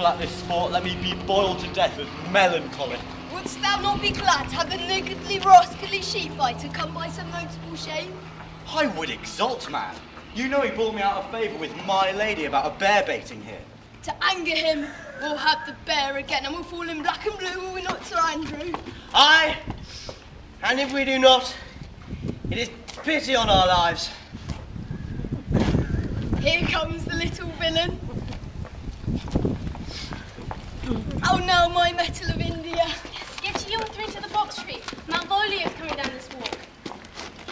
At this sport, let me be boiled to death with melancholy. Wouldst thou not be glad had the niggardly rascally she-fighter come by some notable shame? I would exult, man. You know he brought me out of favour with my lady about a bear baiting here. To anger him, we'll have the bear again, and we'll fall in black and blue, will we not, Sir Andrew? Aye, and if we do not, it is pity on our lives. Here comes the little villain. Oh no, my metal of India. Get you through to the box tree. Malvolio is coming down this walk.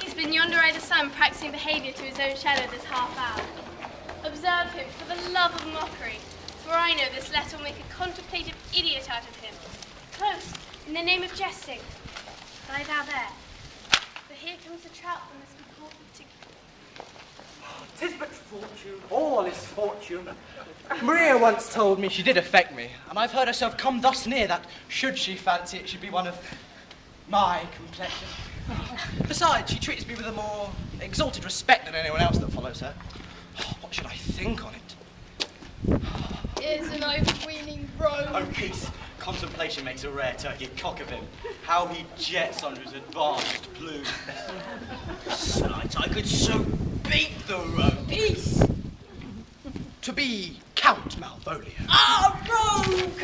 He's been yonder either sun practicing behaviour to his own shadow this half hour. Observe him for the love of mockery, for I know this letter will make a contemplative idiot out of him. Close, in the name of jesting. Lie thou there. For here comes the trout that must be caught to... 'Tis but fortune, all is fortune. Maria once told me she did affect me, and I've heard herself come thus near that, should she fancy it should be one of my complexion. Besides, she treats me with a more exalted respect than anyone else that follows her. What should I think on it? Here's an overweening rogue. Oh, peace. Contemplation makes a rare turkey cock of him. How he jets under his advanced plume. Slight, I could so beat the rogue. Peace! To be Count Malvolio. Ah, rogue!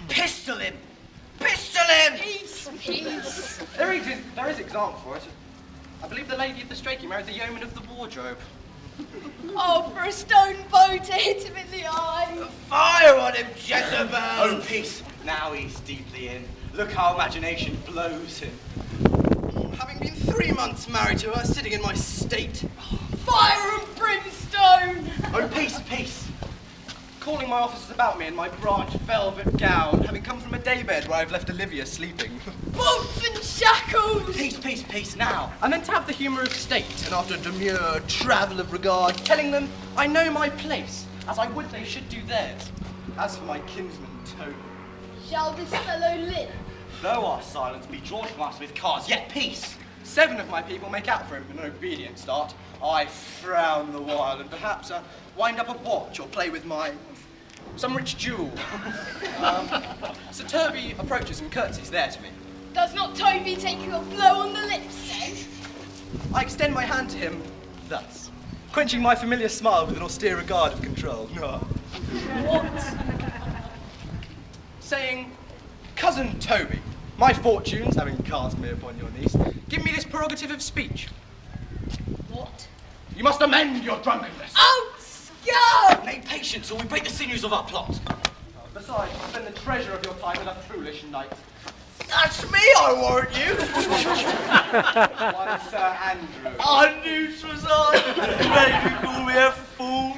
Pistol him! Pistol him! Peace, peace. There is example for it. I believe the lady of the Strachey married the yeoman of the wardrobe. Oh, for a stone bow to hit him in the eye. Fire on him, Jezebel! Oh, peace. Now he's deeply in. Look how imagination blows him. Having been 3 months married to her, sitting in my state. Fire and brimstone. Oh, peace, peace. Calling my officers about me in my branch velvet gown, having come from a daybed where I've left Olivia sleeping. Bolts and shackles. Peace, peace, peace, now. And then to have the humour of state, and after a demure travel of regard, telling them I know my place, as I would they should do theirs. As for my kinsman Toby. Shall this fellow live? Though our silence be drawn from us with cars, yet peace. 7 of my people make out for him in an obedient start. I frown the while, and perhaps wind up a watch or play with some rich jewel. Sir Toby approaches and curtsies there to me. Does not Toby take you a blow on the lips, then? I extend my hand to him thus, quenching my familiar smile with an austere regard of control. What? Saying, Cousin Toby, my fortunes, having cast me upon your niece, give me this prerogative of speech. What? You must amend your drunkenness. Oh, scum! Nay, patience, or we break the sinews of our plot. Besides, you spend the treasure of your time with a foolish knight. That's me, I warrant you! One Sir Andrew. I knew 'twas I! Made you call me a fool!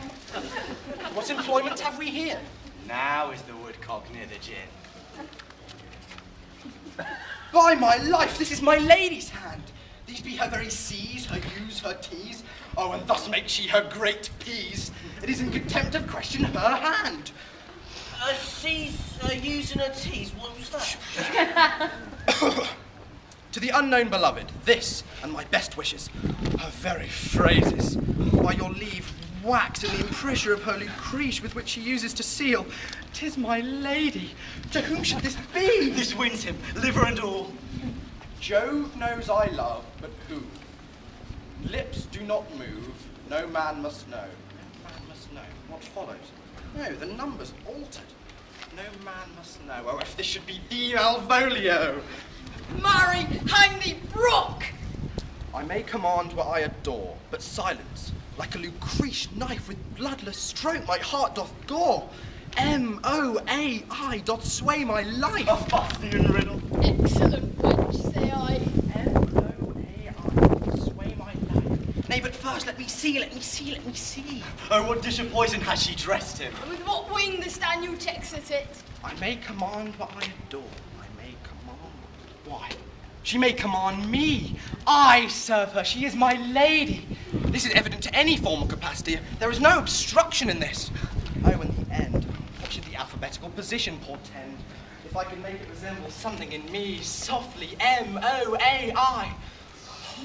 What employment have we here? Now is the woodcock near the gin. By my life, this is my lady's hand. These be her very C's, her U's, her T's. Oh, and thus makes she her great P's. It is in contempt of question her hand. She's using her teas. What was that? To the unknown beloved, this and my best wishes. Her very phrases, by your leave, wax in the impressure of her Lucrece with which she uses to seal. 'Tis my lady. To whom should this be? This wins him, liver and all. Jove knows I love, but who? Lips do not move, no man must know. No man must know. What follows? No, the number's altered. No man must know. Oh, if this should be the Malvolio! Marry, hang thee, Brock! I may command what I adore, but silence, like a Lucrece knife with bloodless stroke, my heart doth gore. M-O-A-I doth sway my life. A fustian riddle. Excellent wench, say I. M-O-A-I doth sway my life. Nay, but first let me see, let me see, let me see. Oh, what dish of poison has she dressed him? And with what wing the Daniel checks at it? I may command what I adore. I may command. Why? She may command me. I serve her. She is my lady. This is evident to any formal capacity. There is no obstruction in this. Oh, in the end, what should the alphabetical position portend? If I could make it resemble something in me, softly, M-O-A-I.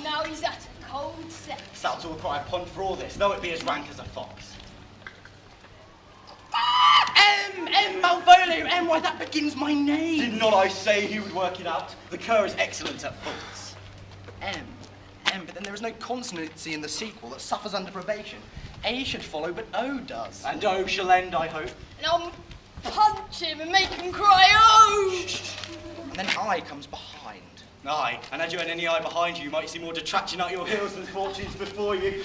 Now he's at a cold sex. Thou to require pond for all this, though it be as rank as a fox. Ah! W-M, why that begins my name. Did not I say he would work it out? The cur is excellent at faults. M, but then there is no consonancy in the sequel that suffers under probation. A should follow, but O does. And O shall end, I hope. And I'll punch him and make him cry, oh! And then I comes behind. Aye, and had you had any eye behind you, you might see more detraction out your heels than fortunes before you.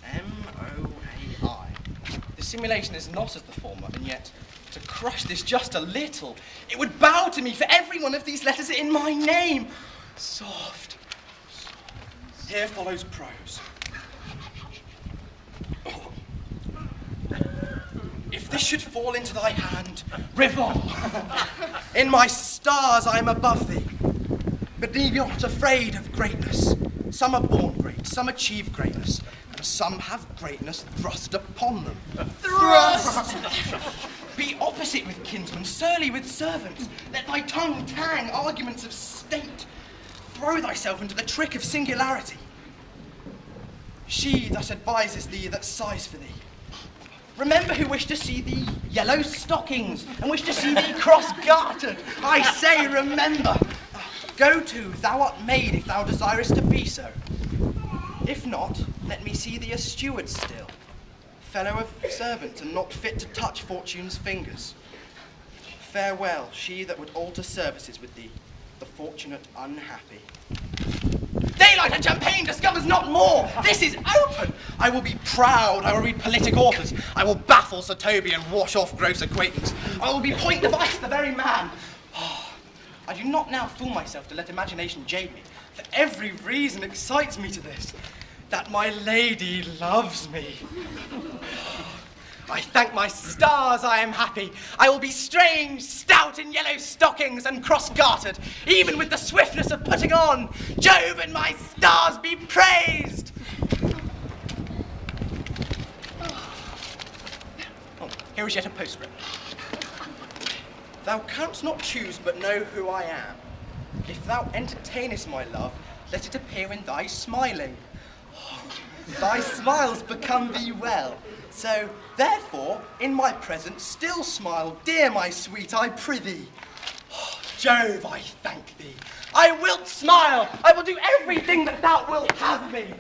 M-O-A-I. The simulation is not as the former, and yet, to crush this just a little, it would bow to me for every one of these letters in my name. Soft. Here follows prose. If this should fall into thy hand, Rivon, in my stars I am above thee. But be not afraid of greatness. Some are born great, some achieve greatness, and some have greatness thrust upon them. Thrust! Be opposite with kinsmen, surly with servants. Let thy tongue tang arguments of state. Throw thyself into the trick of singularity. She thus advises thee that sighs for thee. Remember who wished to see thee yellow stockings, and wished to see thee cross-gartered. I say remember. Go to, thou art made if thou desirest to be so. If not, let me see thee a steward still, fellow of servants and not fit to touch fortune's fingers. Farewell, she that would alter services with thee, the fortunate unhappy. Daylight and champagne discovers not more. This is open. I will be proud. I will read politic authors. I will baffle Sir Toby and wash off gross acquaintance. I will be point device the very man. I do not now fool myself to let imagination jade me, for every reason excites me to this, that my lady loves me. I thank my stars I am happy. I will be strange, stout in yellow stockings and cross-gartered, even with the swiftness of putting on. Jove and my stars be praised! Oh, here is yet a postscript. Thou canst not choose but know who I am. If thou entertainest my love, let it appear in thy smiling. Thy smiles become thee well. So, therefore, in my presence, still smile, dear my sweet, I prithee. Jove, I thank thee. I will smile. I will do everything that thou wilt have me.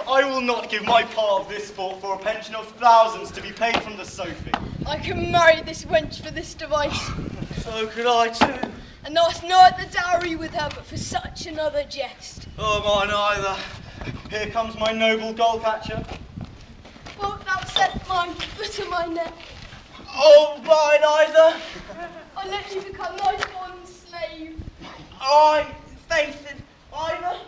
I will not give my part of this sport for a pension of thousands to be paid from the Sophie. I can marry this wench for this device. So could I too. And ask not the dowry with her, but for such another jest. Oh, mine either. Here comes my noble goal catcher. Wilt thou set mine foot on my neck? Oh, mine either. I let you become my bond slave. I, faith in either.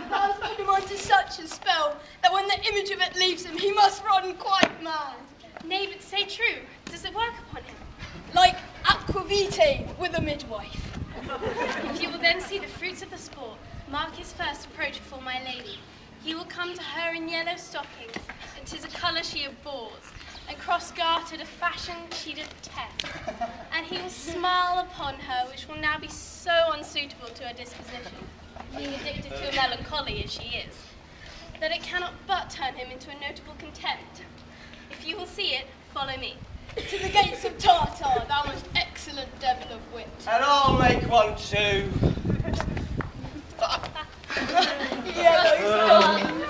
Thou hast put him under such a spell that when the image of it leaves him, he must run quite mad. Nay, but say true. Does it work upon him? Like aquavitae with a midwife. If you will then see the fruits of the sport, mark his first approach before my lady. He will come to her in yellow stockings, and 'tis a colour she abhors, and cross-gartered a fashion she detest. And he will smile upon her, which will now be so unsuitable to her disposition, being addicted to a melancholy as she is, that it cannot but turn him into a notable contempt. If you will see it, follow me. To the gates of Tartar, thou most excellent devil of wit. And I'll make one too. Yellow stockings.